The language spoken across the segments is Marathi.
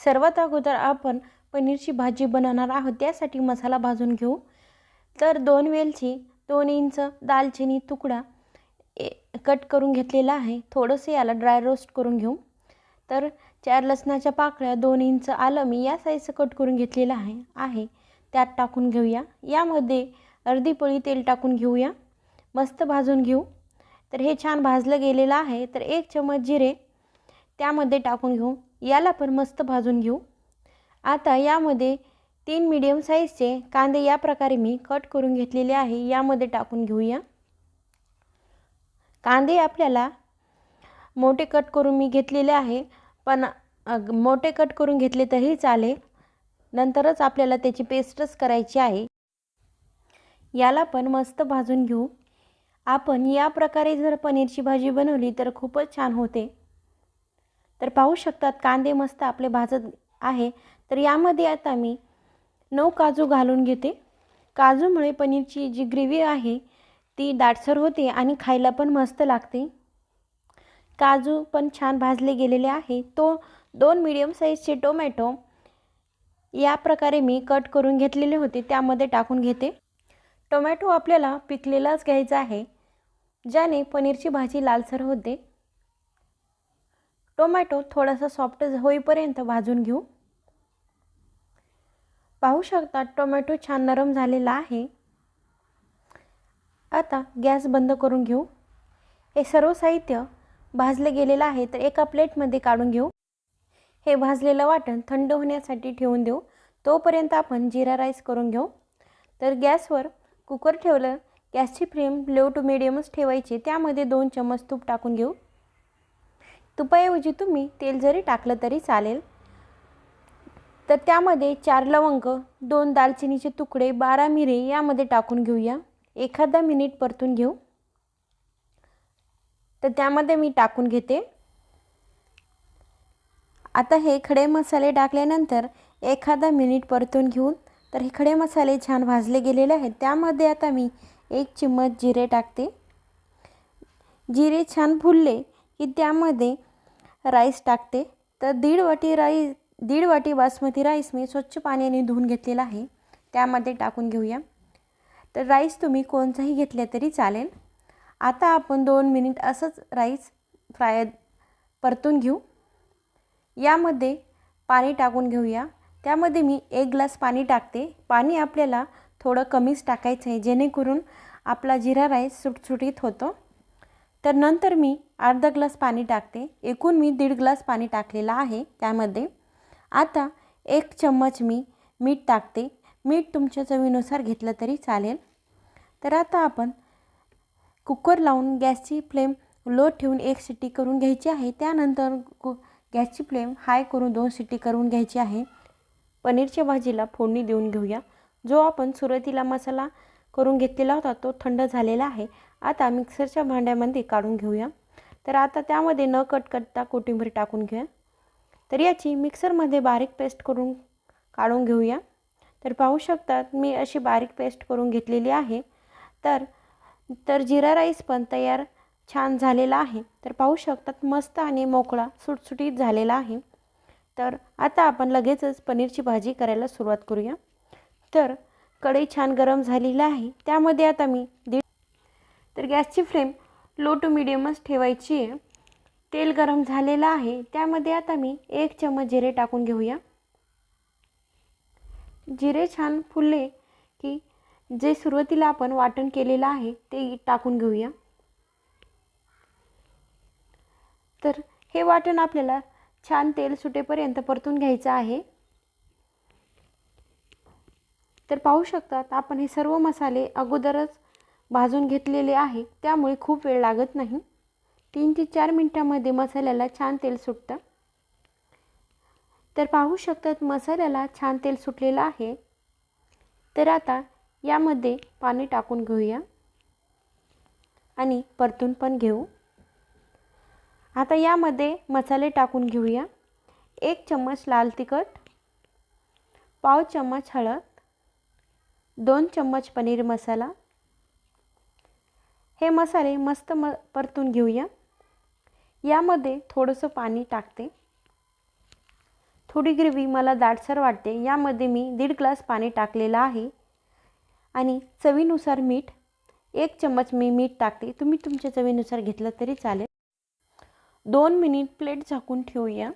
सर्वात अगोदर आपण पनीरची भाजी बनवणार आहोत, त्यासाठी मसाला भाजून घेऊ। तर 2 वेलची, 2 इंच दालचिनी तुकडा कट करून घेतलेला आहे। थोडंसं याला ड्राय रोस्ट करून घेऊ। तर 4 लसणाच्या पाकळ्या, 2 इंच आलं मी या साईजचं कट करून घेतलेलं आहे त्यात टाकून घेऊया। यामध्ये अर्धी पळी तेल टाकून घेऊया, मस्त भाजून घेऊ। तर हे छान भाजलं गेलेलं आहे। तर 1 चमच जिरे त्यामध्ये टाकून घेऊ, याला पण मस्त भाजून घेऊ। आता यामध्ये 3 मीडियम साईजचे कांदे या प्रकारे मी कट करून घेतलेले आहे, यामध्ये टाकून घेऊया। कांदे आपल्याला मोठे कट करून मी घेतलेले आहे, पण मोठे कट करून घेतले तरी चालेल, नंतरच आपल्याला त्याची पेस्टच करायची आहे। याला पण मस्त भाजून घेऊ। आपण या प्रकारे जर पनीरची भाजी बनवली तर खूपच छान होते। तर पाहू शकतात कांदे मस्त आपले भाजत आहे। तर यामध्ये आता मी 9 काजू घालून घेते। काजूमुळे पनीरची जी ग्रेव्ही आहे ती दाटसर होते आणि खायला पण मस्त लागते। काजू पण छान भाजले गेलेले आहे। 2 मीडियम साईजचे टोमॅटो या प्रकारे मी कट करून घेतलेले होते, त्यामध्ये टाकून घेते। टोमॅटो आपल्याला पिकलेलाच घ्यायचा आहे, ज्याने पनीरची भाजी लालसर होते। टोमॅटो थोडासा सॉफ्ट होईपर्यंत भाजून घेऊ। पाहू शकता टोमॅटो छान नरम झालेला आहे। आता गॅस बंद करून घेऊ। हे सर्व साहित्य भाजले गेलेलं आहे, तर एका प्लेटमध्ये काढून घेऊ। हे भाजलेलं वाटण थंड होण्यासाठी ठेवून देऊ। तोपर्यंत आपण जीरा राईस करून घेऊ। तर गॅसवर कुकर ठेवलं, गॅसची फ्लेम लो टू मीडियमच ठेवायची। त्यामध्ये 2 चमच तूप टाकून घेऊ। तुपाऐवजी तुम्ही तेल जरी टाकलं तरी चालेल। तर त्यामध्ये 4 लवंग, 2 दालचिनीचे तुकडे, 12 मिरी यामध्ये टाकून घेऊया। एखादा मिनिट परतून घेऊ। तर त्यामध्ये मी टाकून घेते। आता हे खडे मसाले टाकल्यानंतर एखादा मिनिट परतून घेऊन, तर हे खडे मसाले छान भाजले गेलेले आहेत। त्यामध्ये आता मी 1 चम्मच जिरे टाकते। जिरे छान फुलले की त्यामध्ये राईस टाकते। तर दीड वाटी बासमती राईस मी स्वच्छ पाण्याने धुवून घेतलेला आहे, त्यामध्ये टाकून घेऊया। तर राईस तुम्ही कोणताही घेतला तरी चालेल। आता आपण 2 मिनिट असंच राईस परतून घेऊ। यामध्ये पाणी टाकून घेऊया। त्यामध्ये मी 1 ग्लास पाणी टाकते। पाणी आपल्याला थोडं कमीच टाकायचं आहे, जेणेकरून आपला जिरा राईस सुटसुटीत होतो। तर नंतर मी अर्धा ग्लास पाणी टाकते। एकूण मी 1.5 ग्लास पाणी टाकलेलं आहे त्यामध्ये। आता 1 चम्मच मी मीठ टाकते। मीठ तुमच्या चवीनुसार घेतलं तरी चालेल। तर आता आपण कुकर लावून गॅसची फ्लेम लो ठेवून 1 शिट्टी करून घ्यायची आहे। त्यानंतर गॅसची फ्लेम हाय करून 2 शिट्टी करून घ्यायची आहे। पनीरच्या भाजीला फोडणी देऊन घेऊया। जो आपण सुरुवातीला मसाला करून घेतलेला होता तो थंड झालेला आहे। आता मिक्सरच्या भांड्यामध्ये काढून घेऊया। तर आता त्यामध्ये न कट करता कोथिंबीर टाकून घेऊया। तर याची मिक्सरमध्ये बारीक पेस्ट करून काढून घेऊया। तर पाहू शकतात मी अशी बारीक पेस्ट करून घेतलेली आहे। तर जिरा राईस पण तयार छान झालेला आहे। तर पाहू शकतात मस्त आणि मोकळा सुटसुटीत झालेला आहे। तर आता आपण लगेचच पनीरची भाजी करायला सुरुवात करूया। तर कढई छान गरम झालेली आहे, त्यामध्ये आता मी तर गॅसची फ्लेम लो टू मीडियमच ठेवायची आहे। तेल गरम झालेलं आहे, त्यामध्ये आता मी 1 चम्मच जिरे टाकून घेऊया। जिरे छान फुलले की जे सुरुवातीला आपण वाटण केलेलं आहे ते टाकून घेऊया। तर हे वाटण आपल्याला छान तेल सुटेपर्यंत परतून घ्यायचं आहे। तर पाहू शकतात आपण हे सर्व मसाले अगोदरच भाजून घेतलेले आहे, त्यामुळे खूप वेळ लागत नाही। 3 ते 4 मिनिटांमध्ये मसाल्याला छान तेल सुटतं। तर पाहू शकतात मसाल्याला छान तेल सुटलेलं आहे। तर आता यामध्ये पाणी टाकून घेऊया आणि परतून पण घेऊ। आता यामध्ये मसाले टाकून घेऊया। 1 चम्मच लाल तिखट, पाव चम्मच हळद, 2 चम्मच पनीर मसाला। हे मसाले मस्त परतून घेऊया। यामध्ये थोडंसं पाणी टाकते। थोडी ग्रेव्ही मला दाटसर वाटते, यामध्ये मी 1.5 ग्लास पाणी टाकलेलं आहे आणि चवीनुसार मीठ, 1 चम्मच मी मीठ टाकते, तुम्ही तुमच्या चवीनुसार घेतलं तरी चालेल। 2 मिनिट प्लेट झाकून ठेवूया।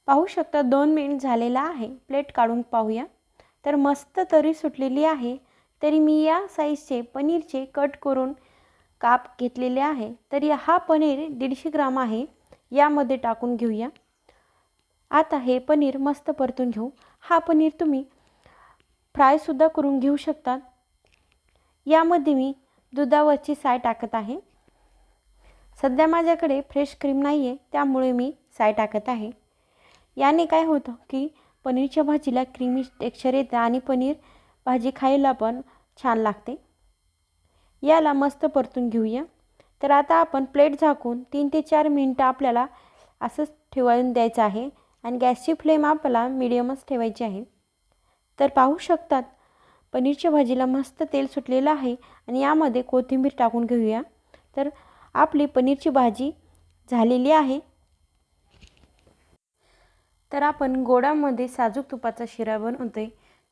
पाहू शकता 2 मिनिट झालेला आहे। प्लेट काढून पाहूया तर मस्त तरी सुटलेली आहे। तरी मी या साईजचे पनीरचे कट करून काप घेतलेले आहे। तरी हा पनीर 150 ग्राम आहे, यामध्ये टाकून घेऊया। आता हे पनीर मस्त परतून घेऊ। हा पनीर तुम्ही फ्राय सुद्धा करून घेऊ शकता। यामध्ये मी दुधावरची साय टाकत आहे। सध्या माझ्याकडे फ्रेश क्रीम नाही आहे, त्यामुळे मी साय टाकत आहे। याने काय होतं की पनीरच्या भाजीला क्रीमी टेक्स्चर येतं आणि पनीर भाजी खायला पण छान लागते। याला मस्त परतून घेऊया। तर आता आपण प्लेट झाकून 3 ते 4 मिनिटं आपल्याला असंच ठेवून द्यायचं आहे आणि गॅसची फ्लेम आपल्याला मीडियमच ठेवायची आहे। तर पाहू शकतात पनीरच्या भाजीला मस्त तेल सुटलेलं आहे आणि यामध्ये कोथिंबीर टाकून घेऊया। तर आपली पनीरची भाजी झालेली आहे। तर आपण गोडामध्ये साजूक तुपाचा शिरा बनवतोय,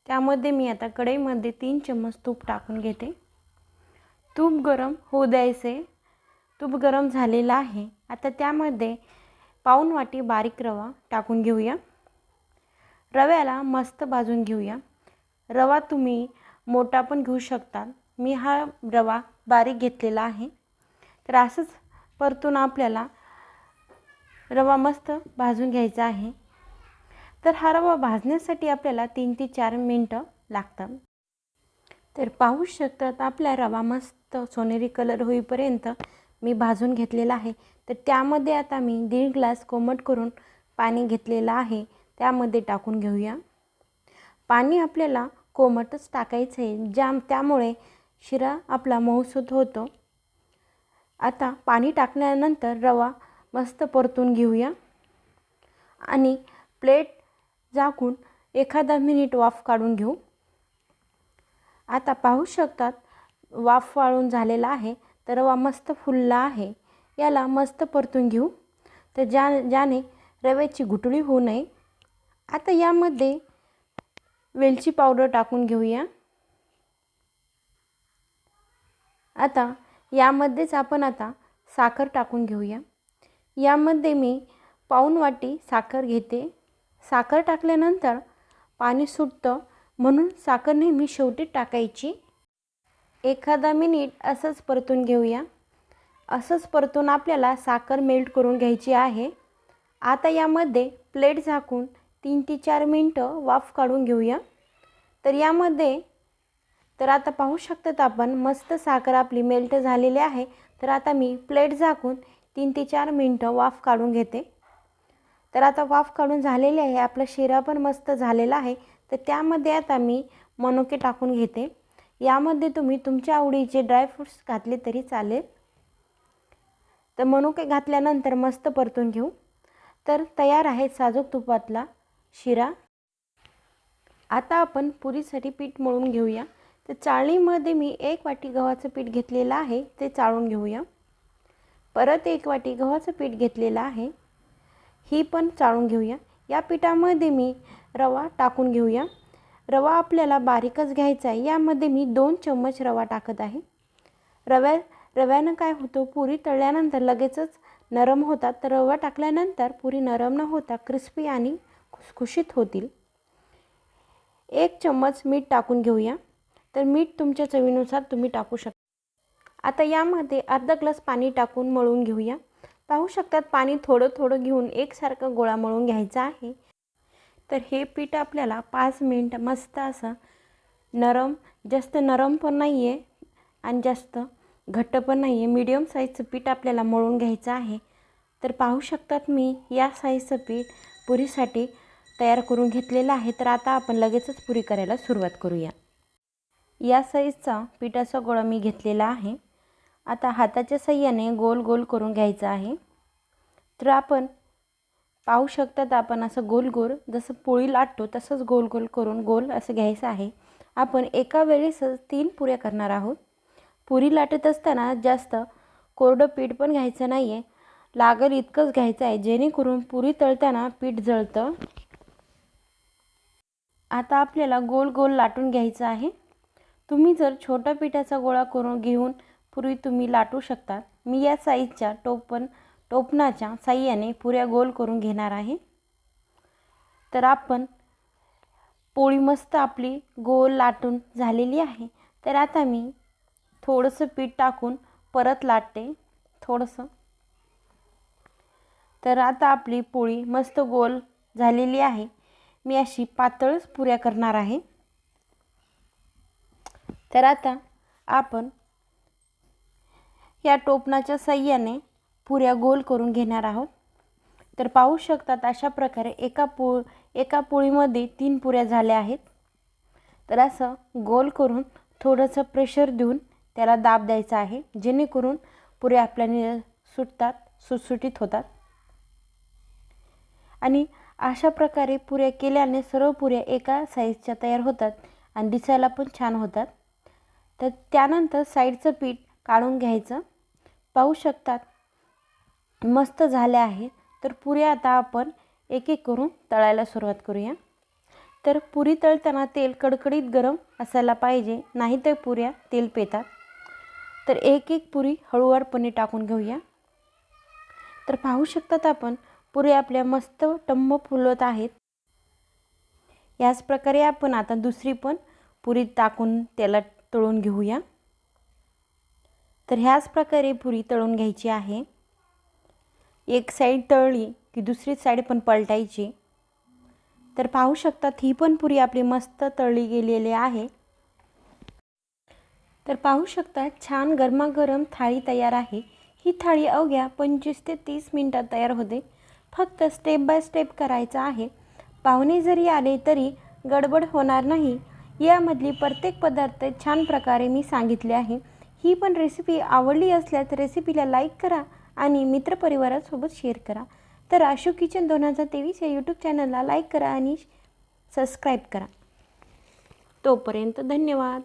त्यामध्ये मी आता कढईमध्ये 3 चम्मच तूप टाकून घेते। तूप गरम होऊ द्यायचे। तूप गरम झालेलं आहे। आता त्यामध्ये पाऊण वाटी बारीक रवा टाकून घेऊया। रव्याला मस्त भाजून घेऊया। रवा तुम्ही मोठा पण घेऊ शकता, मी हा रवा बारीक घेतलेला आहे। तर असंच परतून आपल्याला रवा मस्त भाजून घ्यायचा आहे। तर हा रवा भाजण्यासाठी आपल्याला 3 ते 4 मिनिटं लागतात। तर पाहू शकतात आपला रवा मस्त सोनेरी कलर होईपर्यंत मी भाजून घेतलेला आहे। तर त्यामध्ये आता मी 1.5 ग्लास कोमट करून पाणी घेतलेलं आहे, त्यामध्ये टाकून घेऊया। पाणी आपल्याला कोमटच टाकायचं आहे, त्यामुळे शिरा आपला मऊसूत होतो। आता पाणी टाकल्यानंतर रवा मस्त परतून घेऊया आणि प्लेट झाकून एखादा मिनिट वाफ काढून घेऊ। आता पाहू शकतात वाफ वाळून झालेला आहे, तर रवा मस्त फुलला आहे। याला मस्त परतून घेऊ, तर ज्याने रव्याची गुठळी होऊ नये। आता यामध्ये वेलची पावडर टाकून घेऊया। आता यामध्येच आपण आता साखर टाकून घेऊया। यामध्ये मी पाऊण वाटी साखर घेते। साखर टाकल्यानंतर पाणी सुटतं, म्हणून साखर नेहमी शेवटी टाकायची। एखादा मिनिट असंच परतून घेऊया। असंच परतून आपल्याला साखर मेल्ट करून घ्यायची आहे। आता यामध्ये प्लेट झाकून 3 ते 4 मिनिटं वाफ काढून घेऊया। तर आता पाहू शकतात आपण मस्त साखर आपली मेल्ट झालेली आहे। तर आता मी प्लेट झाकून 3 ते 4 मिनिटं वाफ काढून घेते। तर आता वाफ काढून झालेली आहे, आपला शिरा पण मस्त झालेला आहे। तर त्यामध्ये आता मी मनुके टाकून घेते। यामध्ये तुम्ही तुमच्या आवडीचे ड्रायफ्रूट्स घातले तरी चालेल। तर मनुके घातल्यानंतर मस्त परतून घेऊ। तर तयार आहे साजूक तुपातला शिरा। आता आपण पुरीसाठी पीठ मळून घेऊया। तर चाळणीमध्ये मी 1 वाटी गव्हाचं पीठ घेतलेलं आहे, ते चाळून घेऊया। परत 1 वाटी गव्हाचं पीठ घेतलेलं आहे, ही पण चाळून घेऊया। या पिठामध्ये मी रवा टाकून घेऊया। रवा आपल्याला बारीकच घ्यायचा आहे। यामध्ये मी 2 चम्मच रवा टाकत आहे। रव्यानं काय होतं, पुरी तळल्यानंतर लगेचच नरम होतात। तर रवा टाकल्यानंतर पुरी नरम न होता क्रिस्पी आणि खुसखुशीत होतील। 1 चम्मच मीठ टाकून घेऊया। तर मीठ तुमच्या चवीनुसार तुम्ही टाकू शकता। आता यामध्ये अर्धा ग्लास पाणी टाकून मळून घेऊया। पाहू शकतात पाणी थोडं थोडं घेऊन एकसारखा गोळा मळून घ्यायचा आहे। तर हे पीठ आपल्याला 5 मिनिट मस्त असं नरम, जास्त नरम पण नाही आहे आणि जास्त घट्ट पण नाही आहे, मीडियम साईजचं पीठ आपल्याला मळून घ्यायचं आहे। तर पाहू शकतात मी या साईजचं पीठ पुरीसाठी तयार करून घेतलेलं आहे। तर आता आपण लगेचच पुरी करायला सुरुवात करूया। या साईजचा पिठाचा गोळा मी घेतलेला आहे। आता हाताच्या साहाय्याने गोल गोल करून घ्यायचा आहे। तर आपण पाहू शकतात आपण असं गोल गोल जसं पोळी लाटतो तसंच गोल गोल करून गोल असं घ्यायचं आहे। आपण एका वेळेस 3 पुऱ्या करणार आहोत। पुरी लाटत असताना जास्त कोरडं पीठ पण घ्यायचं नाही आहे लागेल इतकंच घ्यायचं आहे, जेणेकरून पुरी तळताना पीठ जळतं. आता आपल्याला गोल गोल लाटून घ्यायचं आहे. तुम्ही जर छोट्या पिठाचा गोळा करून घेऊन पुरी तुम्ही लाटू शकता. मी या साईजच्या टोपणाच्या साह्याने पुऱ्या गोल करून घेणार आहे. तर आपण पोळी मस्त आपली गोल लाटून झालेली आहे. तर आता मी थोडंसं पीठ टाकून परत लाटते थोडंसं. तर आता आपली पोळी मस्त गोल झालेली आहे. मी अशी पातळच पुऱ्या करणार आहे. तर आता आपण या टोपणाच्या साह्याने पुऱ्या गोल करून घेणार आहोत. तर पाहू शकतात अशा प्रकारे एका पोळीमध्ये 3 पुऱ्या झाल्या आहेत. तर असं गोल करून थोडंसं प्रेशर देऊन त्याला दाब द्यायचा आहे, जेणेकरून पुऱ्या आपल्याला सुटसुटीत होतात. आणि अशा प्रकारे पुऱ्या केल्याने सर्व पुऱ्या एका साईजच्या तयार होतात आणि दिसायला पण छान होतात. तर त्यानंतर साईडचं पीठ काढून घ्यायचं. पाहू शकतात मस्त झाले आहे. तर पुऱ्या आता आपण एक एक करून तळायला सुरुवात करूया. तर पुरी तळताना तेल कडकडीत गरम असायला पाहिजे, नाही तर पुऱ्या तेल पेतात. तर एक एक पुरी हळूवारपणे टाकून घेऊया. तर पाहू शकतात आपण पुऱ्या आपल्या मस्त टम्म फुलत आहेत. याच प्रकारे आपण आता दुसरी पण पुरी टाकून त्याला तळून घेऊया. तर ह्याच प्रकारे पुरी तळून घ्यायची आहे. एक साईड तळली की दुसरी साईड पण पलटायची. तर पाहू शकतात ही पण पुरी आपली मस्त तळली गेलेली आहे. तर पाहू शकता छान गरमागरम थाळी तयार आहे. ही थाळी अवघ्या 25 ते 30 मिनिटात तयार होते. फक्त स्टेप बाय स्टेप करायचं आहे. पाहुणे जरी आले तरी गडबड होणार नाही. यामधली प्रत्येक पदार्थ छान प्रकारे मी सांगितले आहे. ही पण रेसिपी आवडली असल्यास रेसिपीला लाईक करा आणि मित्रपरिवारासोबत शेअर करा. तर आशू किचन 2023 या यूट्यूब चॅनलला लाईक करा आणि सबस्क्राईब करा. तोपर्यंत धन्यवाद.